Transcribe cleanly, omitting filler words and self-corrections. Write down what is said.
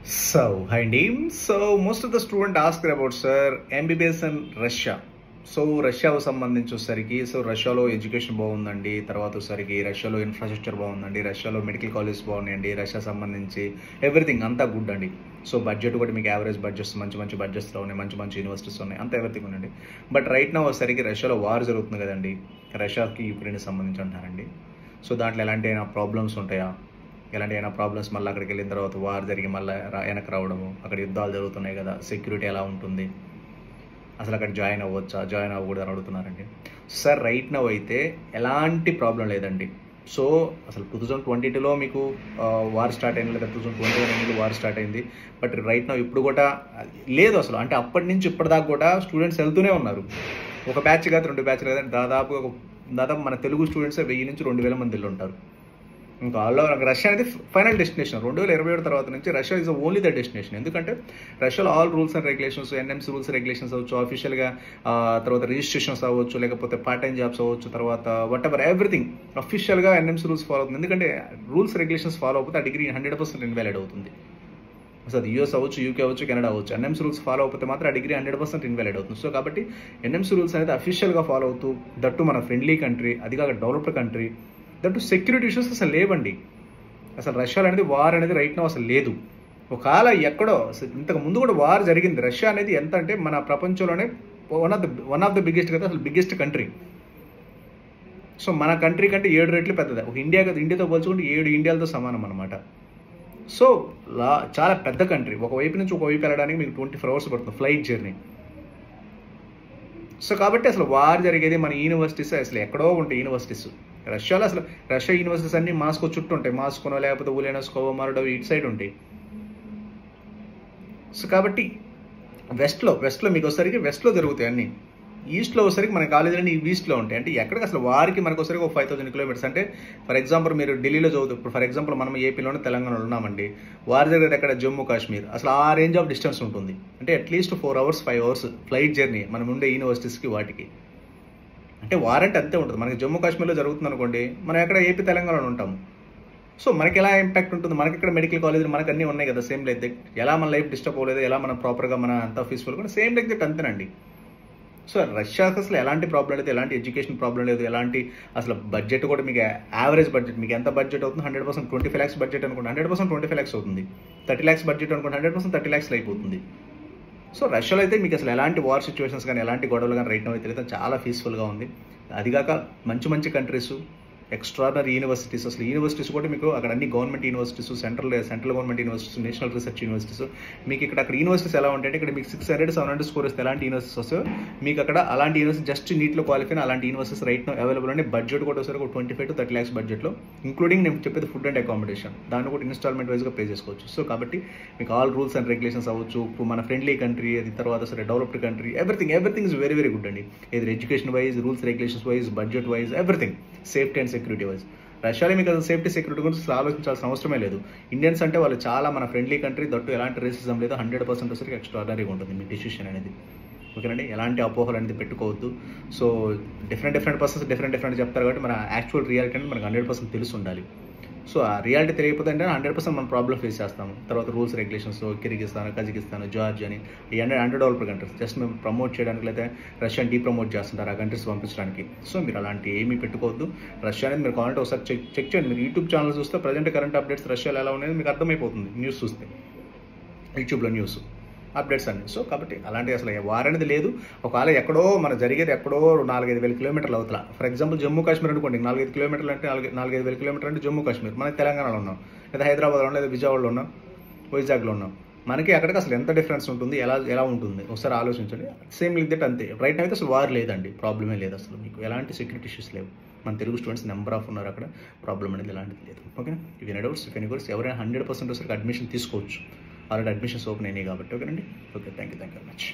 Hi Dean. So most of the students ask about sir MBBS in Russia. So రష్యాకు సంబంధించి వచ్చేసరికి రష్యాలో education బాగుందండి, తర్వాత వచ్చేసరికి రష్యాలో ఇన్ఫ్రాస్ట్రక్చర్ బాగుందండి, రష్యాలో మెడికల్ కాలేజ్ బాగున్నాయండి, రష్యా సంబంధించి ఎవ్రీథింగ్ అంతా గుడ్ అండి. సో బడ్జెట్ కూడా మీకు యావరేజ్ బడ్జెట్స్ మంచి బడ్జెట్స్లో ఉన్నాయి, మంచి యూనివర్సిటీస్ ఉన్నాయి, అంత ఎవ్రీథింగ్ ఉందండి. బట్ రైట్ నా వచ్చేసరికి రష్యాలో వార్ జరుగుతుంది కదండి, రష్యాకి యుక్రెయిన్కి సంబంధించి అంటారండి. సో దాంట్లో ఎలాంటి అయినా ప్రాబ్లమ్స్ ఉంటాయా, ఎలాంటి అయినా ప్రాబ్లమ్స్ మళ్ళీ అక్కడికి వెళ్ళిన తర్వాత వార్ జరిగి మళ్ళీ వెనక్కి రావడము, అక్కడ యుద్ధాలు జరుగుతున్నాయి కదా, సెక్యూరిటీ ఎలా ఉంటుంది, అసలు అక్కడ జాయిన్ అవ్వచ్చా, జాయిన్ అవ్వకూడదు అని అడుగుతున్నారండి. సార్ రైట్ నౌ అయితే ఎలాంటి ప్రాబ్లం లేదండి. సో అసలు 2022లో మీకు వార్ స్టార్ట్ అయింది, లేదా 2021 వార్ స్టార్ట్ అయింది. బట్ రైట్ నౌ ఇప్పుడు కూడా లేదు అసలు, అంటే అప్పటి నుంచి ఇప్పటిదాకా కూడా స్టూడెంట్స్ వెళ్తూనే ఉన్నారు. ఒక బ్యాచ్ కాదు, 2 బ్యాచ్లు కాదు, దాదాపు మన తెలుగు స్టూడెంట్స్ 1000 నుంచి 2000 మంది వెళ్ళి ఉంటారు. ఇంకా ఆల్ ఓవర్ రష్యా అనేది ఫైనల్ డెస్టినేషన్. 2027 తర్వాత నుంచి Russia is only the destination. ఎందుకంటే రష్యాలో all rules and regulations, NMC rules regulations అవ్వచ్చు, ఆఫీషియల్గా తర్వాత రిజిస్ట్రేషన్స్ అవ్వచ్చు, లేకపోతే పార్ట్ టైం జాబ్స్ అవ్వచ్చు, తర్వాత వాట్ ఎవర్ ఎవ్రీథింగ్ అఫీషియల్గా ఎన్ఎంసీ రూల్స్ ఫాలో అవుతుంది. ఎందుకంటే రూల్స్ రెగ్యులేషన్స్ ఫాలో అవుతుంది, ఆ డిగ్రీ 100% ఇన్వాలిడ్ అవుతుంది. సో అది యూఎస్ అవ్వచ్చు, యూకే అవ్వచ్చు, కెనడా అవ్వచ్చు, ఎన్ఎంసీ రూల్స్ ఫాలో అయిపోతే మాత్రం ఆ డిగ్రీ 100% ఇన్వాలిడ్ అవుతుంది. సో కాబట్టి ఎన్ఎంసీ రూల్స్ అనేది అఫీషియల్గా ఫాలో అవుతూ, దట్టు మన ఫ్రెండ్లీ కంట్రీ, అది కాక developed country, that security issues అసలు లేవండి. అసలు రష్యాలో అనేది వార్ అనేది రైట్ నో అసలు లేదు. ఒకవేళ ఎక్కడో ఇంతకు ముందు కూడా వార్ జరిగింది. రష్యా అనేది ఎంత అంటే మన ప్రపంచంలోనే వన్ ఆఫ్ ద బిగ్గెస్ట్ కదా, అసలు బిగ్గెస్ట్ కంట్రీ. సో మన కంట్రీ కంటే 7 రెట్లు పెద్దది. ఒక ఇండియాతో పోల్చుకుంటే 7 ఇండియాలతో సమానం అనమాట. సో చాలా పెద్ద కంట్రీ. ఒకవైపు నుంచి ఒకవైపు వెళ్ళడానికి మీకు 24 hours పడుతుంది ఫ్లైట్ జర్నీ. సో కాబట్టి అసలు వార్ జరిగేది మన యూనివర్సిటీస్ అసలు ఎక్కడో ఉంటాయి యూనివర్సిటీస్ రష్యాలో. అసలు రష్యా యూనివర్సిటీస్ అన్ని మాస్కో చుట్టూ ఉంటాయి, మాస్కోనో లేకపోతే ఉలెనస్కోవో మరో ఇటు సైడ్ ఉంటాయి. సో కాబట్టి వెస్ట్లో మీకు వచ్చేసరికి వెస్ట్లో జరుగుతాయి అన్ని. ఈస్ట్లో వచ్చేసరికి మన కాలేజీలన్నీ ఈస్ట్లో ఉంటాయి. అంటే ఎక్కడికి అసలు వారికి మనకు వచ్చేసరికి ఒక 5000 kilometers. అంటే ఫర్ ఎగ్జాంపుల్ మీరు ఢిల్లీలో చదువుతారు, ఇప్పుడు ఫర్ ఎగ్జాంపుల్ మనం ఏపీలోనే తెలంగాణలో ఉన్నామండి, వారి జరిగేది ఎక్కడ జమ్మూ కాశ్మీర్, అసలు ఆ రేంజ్ ఆఫ్ డిస్టెన్స్ ఉంటుంది. అంటే at least 4 hours 5 hours flight journey మనం ఉండే యూనివర్సిటీస్కి వాటికి. అంటే వారంటీ అంతే ఉంటుంది. మనకి జమ్మూ కాశ్మీర్లో జరుగుతుంది అనుకోండి, మనం ఎక్కడ ఏపీ తెలంగాణలో ఉంటాము. సో మనకి ఎలా ఇంపాక్ట్ ఉంటుంది, మనకి ఇక్కడ మెడికల్ కాలేజీలు మనకు అన్నీ ఉన్నాయి కదా, సేమ్ లైక్ దట్. ఎలా మన లైఫ్ డిస్టర్బ్ అవ్వలేదు, ఎలా మనం ప్రాపర్గా మన అంతా పీస్ఫుల్ కూడా సేమ్ లైక్ దట్ అంతేనండి. సో రష్యాకి అసలు ఎలాంటి ప్రాబ్లం లేదు, ఎలాంటి ఎడ్యుకేషన్ ప్రాబ్లం లేదు, ఎలాంటి అసలు బడ్జెట్ కూడా మీకు యావరేజ్ బడ్జెట్ మీకు ఎంత బడ్జెట్ అవుతుంది, 100% 25 lakhs బడ్జెట్ అనుకుంటే 100% 25 lakhs అవుతుంది. 30 lakhs బడ్జెట్ అనుకుంటే 100% 30 lakhs అయిపోతుంది. సో రష్యాలో అయితే మీకు అసలు ఎలాంటి వార్ సిచ్యువేషన్స్ కానీ ఎలాంటి గొడవలు కానీ రైట్ నో అయితే చాలా పీస్ఫుల్గా ఉంది. అదిగాక మంచి కంట్రీస్, ఎక్స్ట్రాడనరీ యూనివర్సిటీస్. అసలు యూనివర్సిటీస్ కూడా మీకు అక్కడ అన్ని government universities, central government universities, national research universities. మీకు అక్కడ యూనివర్సిటీస్ ఎలా ఉంటాయంటే, ఇక్కడ మీకు 600-700 స్కోర్ వస్తే ఎలాంటి యూనివర్సిటీస్ వస్తాయో మీకు అక్కడ అలాంటి యూనివర్సిటీ జస్ట్ నీట్లో క్వాలిఫై అలాంటి యూనివర్సిటీస్ రైట్ నో అవైలబుల్ అండి. బడ్జెట్ కూడా వస్తారు ఒక 25 to 30 lakhs బడ్జెట్లో, ఇంక్లూడింగ్ నేను చెప్పేది ఫుడ్ అండ్ అకామిడేషన్, దాన్ని కూడా ఇన్స్టాల్మెంట్ వైజ్గా పే చేసుకోవచ్చు. సో కాబట్టి మీకు ఆల్ రూల్స్ అండ్ రెగ్యులేషన్స్ అవ్వచ్చు, మన ఫ్రెండ్లీ కంట్రీ, అది తర్వాత సరే developed country, everything is very good అండి. ఇది education wise, rules regulations wise, budget wise, everything safety and security wise. రష్యాలో మీకు అసలు సేఫ్టీ సెక్యూరిటీ గురించి ఆలోచించాల్సిన అవసరమే లేదు. ఇండియన్స్ అంటే వాళ్ళు చాలా మన ఫ్రెండ్లీ కంట్రీ, దట్టు ఎలాంటి రేసిజం లేదు, 100% వచ్చరికి ఎక్స్ట్రాడనరీగా ఉంటుంది మీ డిసిషన్ అనేది. ఓకేనండి, ఎలాంటి అపోహలు అనేది పెట్టుకోవద్దు. సో డిఫరెంట్ పర్సన్స్ డిఫరెంట్ చెప్తారు కాబట్టి మన యాక్చువల్ రియాలిటీ అనేది మనకు 100% తెలిసి ఉండాలి. సో ఆ రియాలిటీ తెలియకపోతే అంటే 100% మనం ప్రాబ్లం ఫేస్ చేస్తాము. తర్వాత rules regulations, Kyrgyzstan, Kazakhstan, Georgia అని ఈ అండర్ డెవలప్డ్ కంట్రీస్ జస్ట్ మేము ప్రమోట్ చేయడానికి, లేదా రష్యాని డీప్రమోట్ చేస్తుంటారు ఆ కంట్రీస్ పంపించడానికి. సో మీరు అలాంటి ఏమీ పెట్టుకోవద్దు. రష్యా అనేది మీరు కావాలంటే ఒకసారి చెక్ చేయండి. మీరు యూట్యూబ్ ఛానల్ చూస్తే ప్రజెంట్ కరెంట్ అప్డేట్స్ రష్యాలో ఎలా ఉన్నాయో మీకు అర్థమైపోతుంది. న్యూస్ చూస్తే యూట్యూబ్లో న్యూస్ అప్డేట్స్ అన్ని. సో కాబట్టి అలాంటి అసలు వార్ అనేది లేదు. ఒకవేళ ఎక్కడో మన జరిగేది ఎక్కడో 4-5 kilometers అవుతా. ఫర్ ఎగ్జాంపుల్ జమ్మూ కాశ్మీర్ అనుకోండి, 4-5 kilometers అంటే 4-5 kilometers అంటే జమ్మూ కాశ్మీర్. మనకి తెలంగాణలో ఉన్నాం, లేదా హైదరాబాద్లో ఉన్నాం, లేదా విజయవాడలో ఉన్నాం, వైజాగ్లో ఉన్నాం. మనకి అక్కడికి అసలు ఎంత డిఫరెన్స్ ఉంటుంది, ఎలా ఉంటుంది ఒకసారి ఆలోచించండి. సేమ్ లైక్ దట్ అంతే. రైట్ అయితే అసలు వార్ లేదండి, ప్రాబ్లమే లేదు అసలు. మీకు ఎలాంటి సెక్యూరిటీ ఇష్యూస్ లేవు. మన తెలుగు స్టూడెంట్స్ నెంబర్ ఆఫ్ ఉన్నారు అక్కడ, ప్రాబ్లం అనేది ఎలాంటిది లేదు. ఓకేనా, ఇవి ఎనీ డౌట్స్ ఎవరైనా 100% వచ్చరికి అడ్మిషన్ తీసుకోవచ్చు. ఆల్రెడీ అడ్మిషన్స్ ఓపెన్ అయినాయి కాబట్టి. ఓకేనండి, okay, thank you very much.